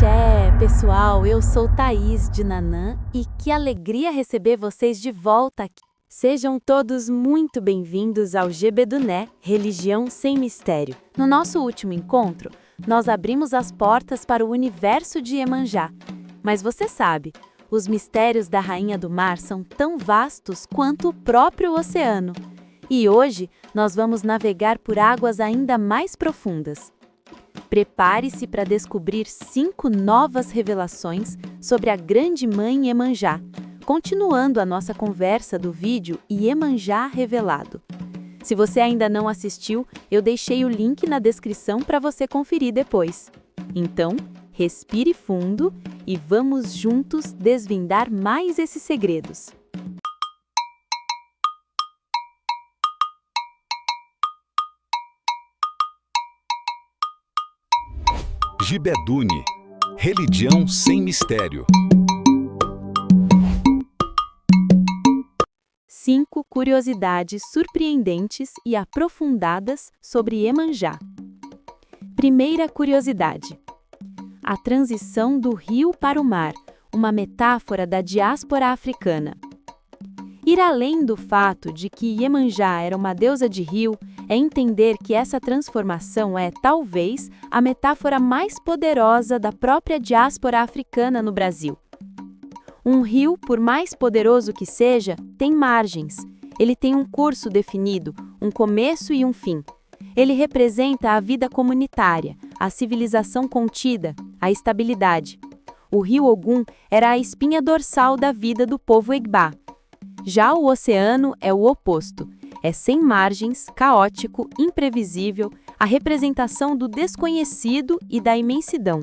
Axé, pessoal, eu sou Thaís de Nanã e que alegria receber vocês de volta aqui. Sejam todos muito bem-vindos ao GBDuné, Religião Sem Mistério. No nosso último encontro, nós abrimos as portas para o universo de Iemanjá. Mas você sabe, os mistérios da Rainha do Mar são tão vastos quanto o próprio oceano. E hoje, nós vamos navegar por águas ainda mais profundas. Prepare-se para descobrir 5 novas revelações sobre a Grande Mãe Iemanjá, continuando a nossa conversa do vídeo Iemanjá Revelado. Se você ainda não assistiu, eu deixei o link na descrição para você conferir depois. Então, respire fundo e vamos juntos desvendar mais esses segredos. GBDuné, Religião Sem Mistério. 5 curiosidades surpreendentes e aprofundadas sobre Iemanjá. Primeira curiosidade: a transição do rio para o mar, uma metáfora da diáspora africana. Ir além do fato de que Iemanjá era uma deusa de rio é entender que essa transformação é, talvez, a metáfora mais poderosa da própria diáspora africana no Brasil. Um rio, por mais poderoso que seja, tem margens. Ele tem um curso definido, um começo e um fim. Ele representa a vida comunitária, a civilização contida, a estabilidade. O rio Ogum era a espinha dorsal da vida do povo Egbá. Já o oceano é o oposto. É sem margens, caótico, imprevisível, a representação do desconhecido e da imensidão.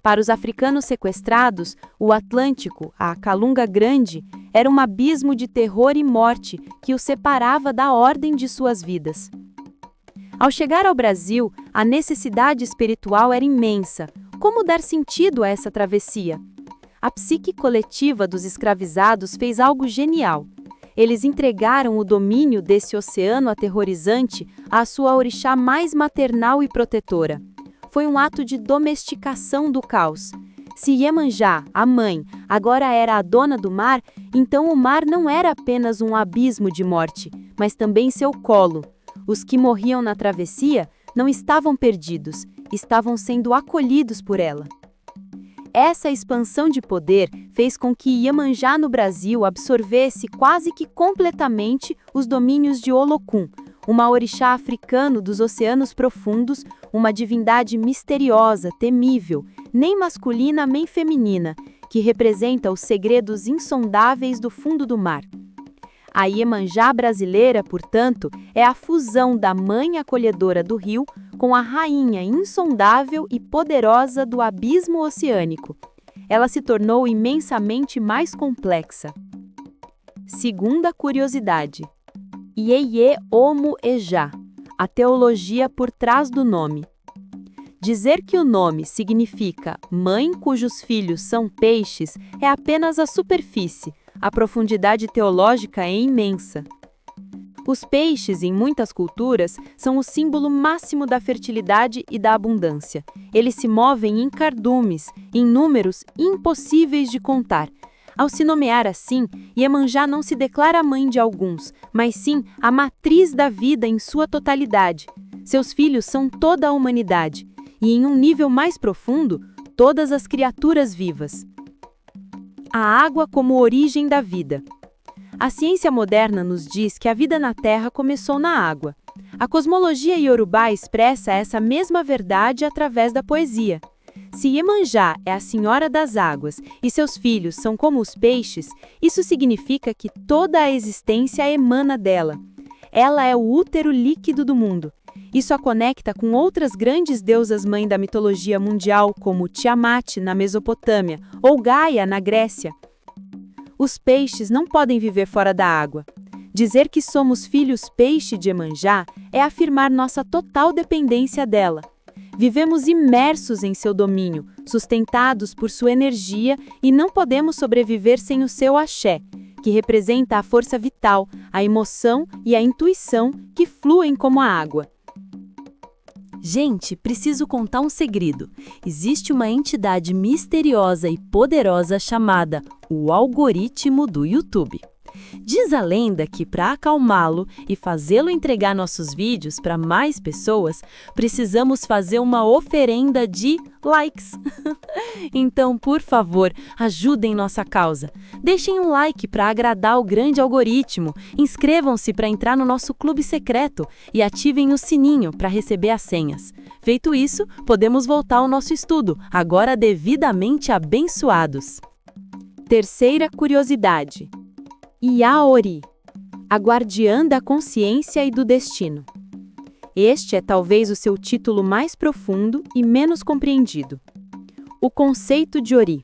Para os africanos sequestrados, o Atlântico, a Calunga Grande, era um abismo de terror e morte que os separava da ordem de suas vidas. Ao chegar ao Brasil, a necessidade espiritual era imensa. Como dar sentido a essa travessia? A psique coletiva dos escravizados fez algo genial. Eles entregaram o domínio desse oceano aterrorizante à sua orixá mais maternal e protetora. Foi um ato de domesticação do caos. Se Iemanjá, a mãe, agora era a dona do mar, então o mar não era apenas um abismo de morte, mas também seu colo. Os que morriam na travessia não estavam perdidos, estavam sendo acolhidos por ela. Essa expansão de poder fez com que Iemanjá no Brasil absorvesse quase que completamente os domínios de Olokun, uma orixá africano dos oceanos profundos, uma divindade misteriosa, temível, nem masculina nem feminina, que representa os segredos insondáveis do fundo do mar. A Iemanjá brasileira, portanto, é a fusão da mãe acolhedora do rio com a rainha insondável e poderosa do abismo oceânico. Ela se tornou imensamente mais complexa. Segunda curiosidade: Ieye Omo Ejá, a teologia por trás do nome. Dizer que o nome significa mãe cujos filhos são peixes é apenas a superfície. A profundidade teológica é imensa. Os peixes, em muitas culturas, são o símbolo máximo da fertilidade e da abundância. Eles se movem em cardumes, em números impossíveis de contar. Ao se nomear assim, Iemanjá não se declara mãe de alguns, mas sim a matriz da vida em sua totalidade. Seus filhos são toda a humanidade, e em um nível mais profundo, todas as criaturas vivas. A água como origem da vida. A ciência moderna nos diz que a vida na Terra começou na água. A cosmologia iorubá expressa essa mesma verdade através da poesia. Se Iemanjá é a senhora das águas e seus filhos são como os peixes, isso significa que toda a existência emana dela. Ela é o útero líquido do mundo. Isso a conecta com outras grandes deusas-mãe da mitologia mundial, como Tiamat, na Mesopotâmia, ou Gaia, na Grécia. Os peixes não podem viver fora da água. Dizer que somos filhos peixe de Iemanjá é afirmar nossa total dependência dela. Vivemos imersos em seu domínio, sustentados por sua energia e não podemos sobreviver sem o seu axé, que representa a força vital, a emoção e a intuição que fluem como a água. Gente, preciso contar um segredo. Existe uma entidade misteriosa e poderosa chamada o algoritmo do YouTube. Diz a lenda que para acalmá-lo e fazê-lo entregar nossos vídeos para mais pessoas, precisamos fazer uma oferenda de likes. Então, por favor, ajudem nossa causa. Deixem um like para agradar o grande algoritmo, inscrevam-se para entrar no nosso clube secreto e ativem o sininho para receber as senhas. Feito isso, podemos voltar ao nosso estudo, agora devidamente abençoados. Terceira curiosidade. Yaori, a guardiã da consciência e do destino. Este é talvez o seu título mais profundo e menos compreendido. O conceito de Ori.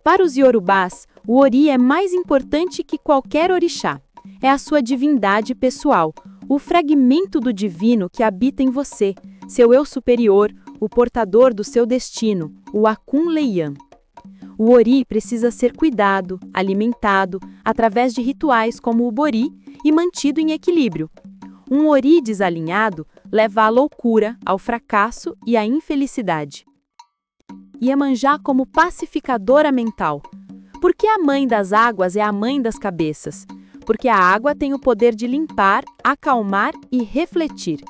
Para os iorubás, o Ori é mais importante que qualquer orixá. É a sua divindade pessoal, o fragmento do divino que habita em você, seu eu superior, o portador do seu destino, o Akun Leyan. O Ori precisa ser cuidado, alimentado, através de rituais como o Bori e mantido em equilíbrio. Um Ori desalinhado leva à loucura, ao fracasso e à infelicidade. Iemanjá como pacificadora mental. Por que a mãe das águas é a mãe das cabeças? Porque a água tem o poder de limpar, acalmar e refletir.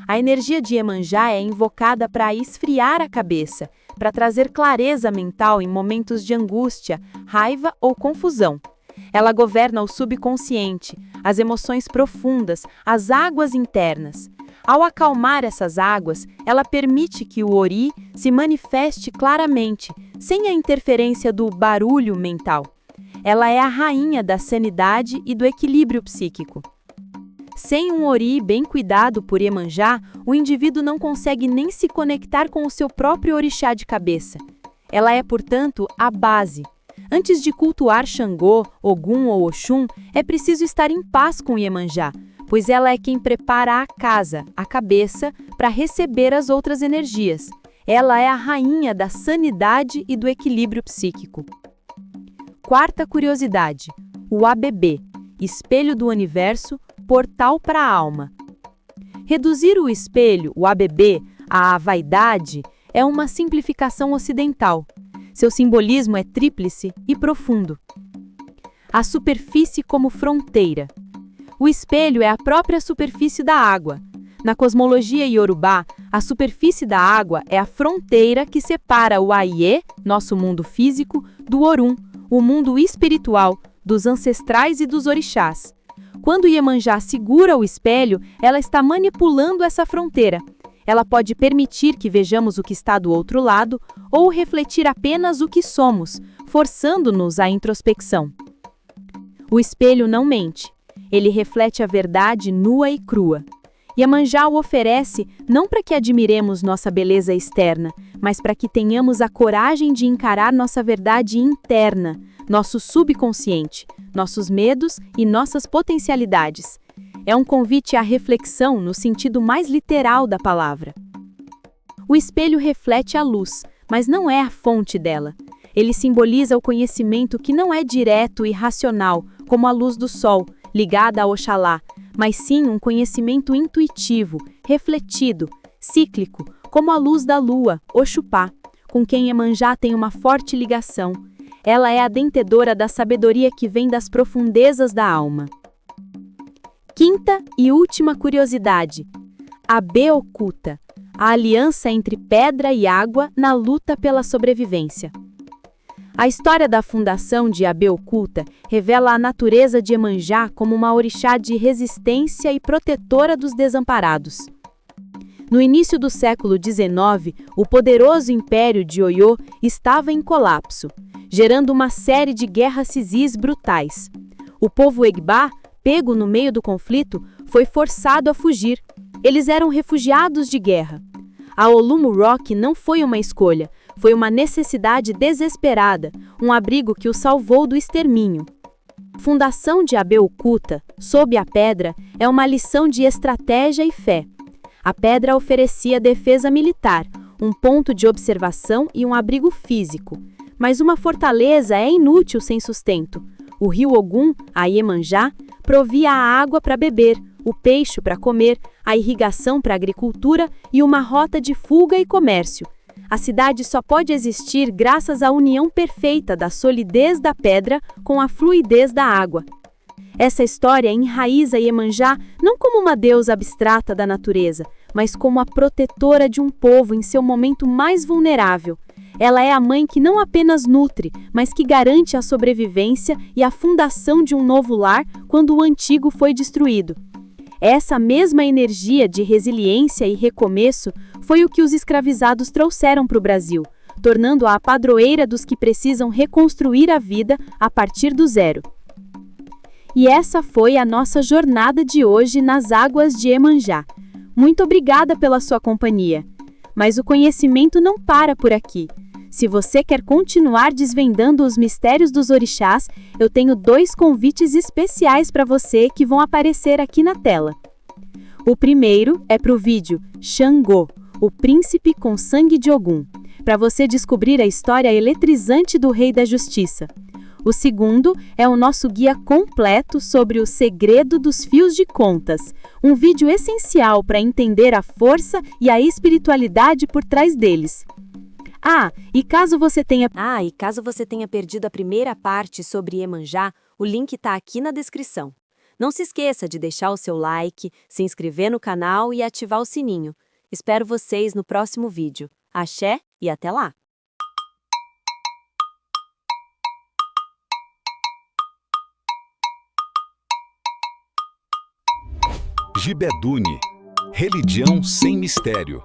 A energia de Iemanjá é invocada para esfriar a cabeça, para trazer clareza mental em momentos de angústia, raiva ou confusão. Ela governa o subconsciente, as emoções profundas, as águas internas. Ao acalmar essas águas, ela permite que o Ori se manifeste claramente, sem a interferência do barulho mental. Ela é a rainha da sanidade e do equilíbrio psíquico. Sem um Ori bem cuidado por Iemanjá, o indivíduo não consegue nem se conectar com o seu próprio orixá de cabeça. Ela é, portanto, a base. Antes de cultuar Xangô, Ogum ou Oxum, é preciso estar em paz com Iemanjá, pois ela é quem prepara a casa, a cabeça, para receber as outras energias. Ela é a rainha da sanidade e do equilíbrio psíquico. Quarta curiosidade: o ABB, espelho do universo, portal para a alma. Reduzir o espelho, o ABB, à vaidade, é uma simplificação ocidental. Seu simbolismo é tríplice e profundo. A superfície como fronteira. O espelho é a própria superfície da água. Na cosmologia iorubá, a superfície da água é a fronteira que separa o Aie, nosso mundo físico, do Orum, o mundo espiritual, dos ancestrais e dos orixás. Quando Iemanjá segura o espelho, ela está manipulando essa fronteira. Ela pode permitir que vejamos o que está do outro lado ou refletir apenas o que somos, forçando-nos à introspecção. O espelho não mente. Ele reflete a verdade nua e crua. Iemanjá o oferece não para que admiremos nossa beleza externa, mas para que tenhamos a coragem de encarar nossa verdade interna, nosso subconsciente, nossos medos e nossas potencialidades. É um convite à reflexão no sentido mais literal da palavra. O espelho reflete a luz, mas não é a fonte dela. Ele simboliza o conhecimento que não é direto e racional, como a luz do sol, ligada a Oxalá, mas sim um conhecimento intuitivo, refletido, cíclico, como a luz da lua, Oxupá, com quem Iemanjá tem uma forte ligação. Ela é a detentadora da sabedoria que vem das profundezas da alma. Quinta e última curiosidade: a B oculta, a aliança entre pedra e água na luta pela sobrevivência. A história da fundação de Abê Oculta revela a natureza de Iemanjá como uma orixá de resistência e protetora dos desamparados. No início do século XIX, o poderoso império de Oiô estava em colapso, gerando uma série de guerras civis brutais. O povo Egbá, pego no meio do conflito, foi forçado a fugir. Eles eram refugiados de guerra. A Olúmulrock não foi uma escolha, foi uma necessidade desesperada, um abrigo que o salvou do extermínio. A fundação de Abê Oculta, sob a pedra, é uma lição de estratégia e fé. A pedra oferecia defesa militar, um ponto de observação e um abrigo físico. Mas uma fortaleza é inútil sem sustento. O rio Ogum, a Iemanjá, provia a água para beber, o peixe para comer, a irrigação para a agricultura e uma rota de fuga e comércio. A cidade só pode existir graças à união perfeita da solidez da pedra com a fluidez da água. Essa história enraiza Iemanjá não como uma deusa abstrata da natureza, mas como a protetora de um povo em seu momento mais vulnerável. Ela é a mãe que não apenas nutre, mas que garante a sobrevivência e a fundação de um novo lar quando o antigo foi destruído. Essa mesma energia de resiliência e recomeço foi o que os escravizados trouxeram para o Brasil, tornando-a a padroeira dos que precisam reconstruir a vida a partir do zero. E essa foi a nossa jornada de hoje nas águas de Iemanjá. Muito obrigada pela sua companhia. Mas o conhecimento não para por aqui. Se você quer continuar desvendando os mistérios dos orixás, eu tenho 2 convites especiais para você que vão aparecer aqui na tela. O primeiro é para o vídeo Xangô, o príncipe com sangue de Ogum, para você descobrir a história eletrizante do Rei da Justiça. O segundo é o nosso guia completo sobre o segredo dos fios de contas, um vídeo essencial para entender a força e a espiritualidade por trás deles. E caso você tenha perdido a primeira parte sobre Iemanjá, o link está aqui na descrição. Não se esqueça de deixar o seu like, se inscrever no canal e ativar o sininho. Espero vocês no próximo vídeo. Axé e até lá! Gibedune, religião sem mistério.